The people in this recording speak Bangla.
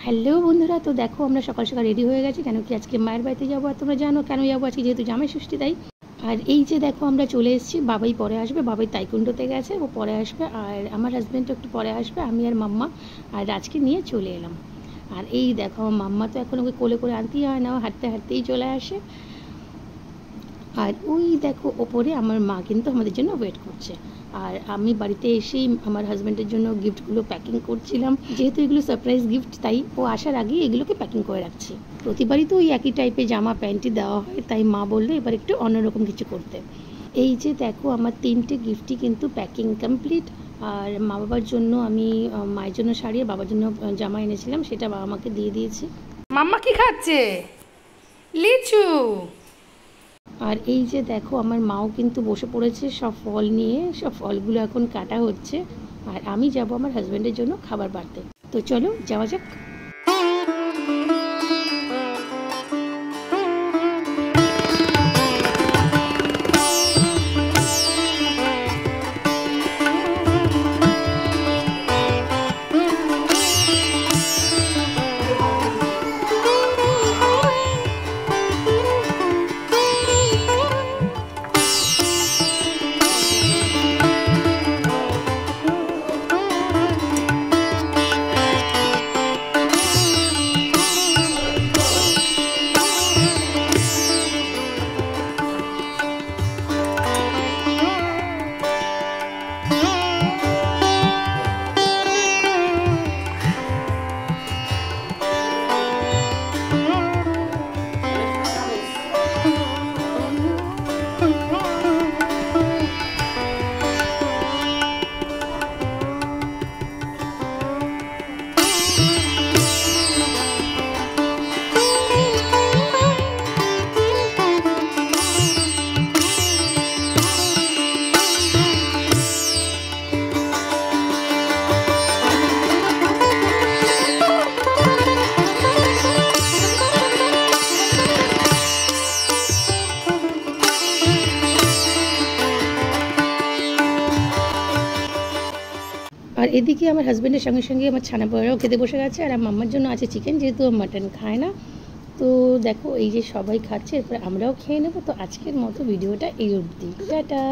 হ্যালো বন্ধুরা, তো দেখো আমরা সকাল সকাল রেডি হয়ে গেছি, কেন কি আজকে মায়ের বাড়িতে যাবো। আর তোমরা জানো কেন যাবো, আজকে যেহেতু জামাই ষষ্ঠী তাই। আর এই যে দেখো আমরা চলে এসেছি, বাবাই পরে আসবে, বাবাই তাইকুন্ডোতে গেছে, ও পরে আসবে। আর আমার হাজব্যান্ডও একটু পরে আসবে, আমি আর মাম্মা আর রাজকে নিয়ে চলে এলাম। আর এই দেখো মাম্মা তো এখন ওকে কোলে করে আনতেই হয় না, হাঁটতে হাঁটতেই চলে আসে। আর ওই দেখো ওপরে আমার মা কিন্তু আমাদের জন্য ওয়েট করছে। আর আমি বাড়িতে এসেই আমার হাজব্যান্ডের জন্য গিফটগুলো প্যাকিং করছিলাম, যেহেতু এগুলো সারপ্রাইজ গিফট তাই ও আসার আগেই এগুলোকে প্যাকিং করে রাখছি। প্রতিবারই তো ওই একই টাইপের জামা প্যান্টই দেওয়া হয়, তাই মা বললো এবার একটু অন্যরকম কিছু করতে। এই যে দেখো আমার 3টে গিফটই কিন্তু প্যাকিং কমপ্লিট। আর মা বাবার জন্য আমি মায়ের জন্য শাড়ি আর বাবার জন্য জামা এনেছিলাম, সেটা বাবা মাকে দিয়ে দিয়েছি। মাম্মা কি খাচ্ছে? লিচু। আর এই যে দেখো আমার মাও কিন্তু বসে পড়েছে সব ফল নিয়ে, সব ফলগুলো এখন কাটা হচ্ছে। আর আমি যাব আমার হাজব্যান্ডের জন্য খাবার বাড়তে। তো চলো যাওয়া যাক। আর এদিকে আমার হাজব্যান্ডের সঙ্গে সঙ্গে আমার ছানা বড়াও খেতে বসে গেছে। আর মাম্মার জন্য আছে চিকেন, যেহেতু মাটন খায় না। তো দেখো এই যে সবাই খাচ্ছে, এরপরে আমরাও খেয়ে নেবো। তো আজকের মতো ভিডিওটা এই অবধি, টাটা।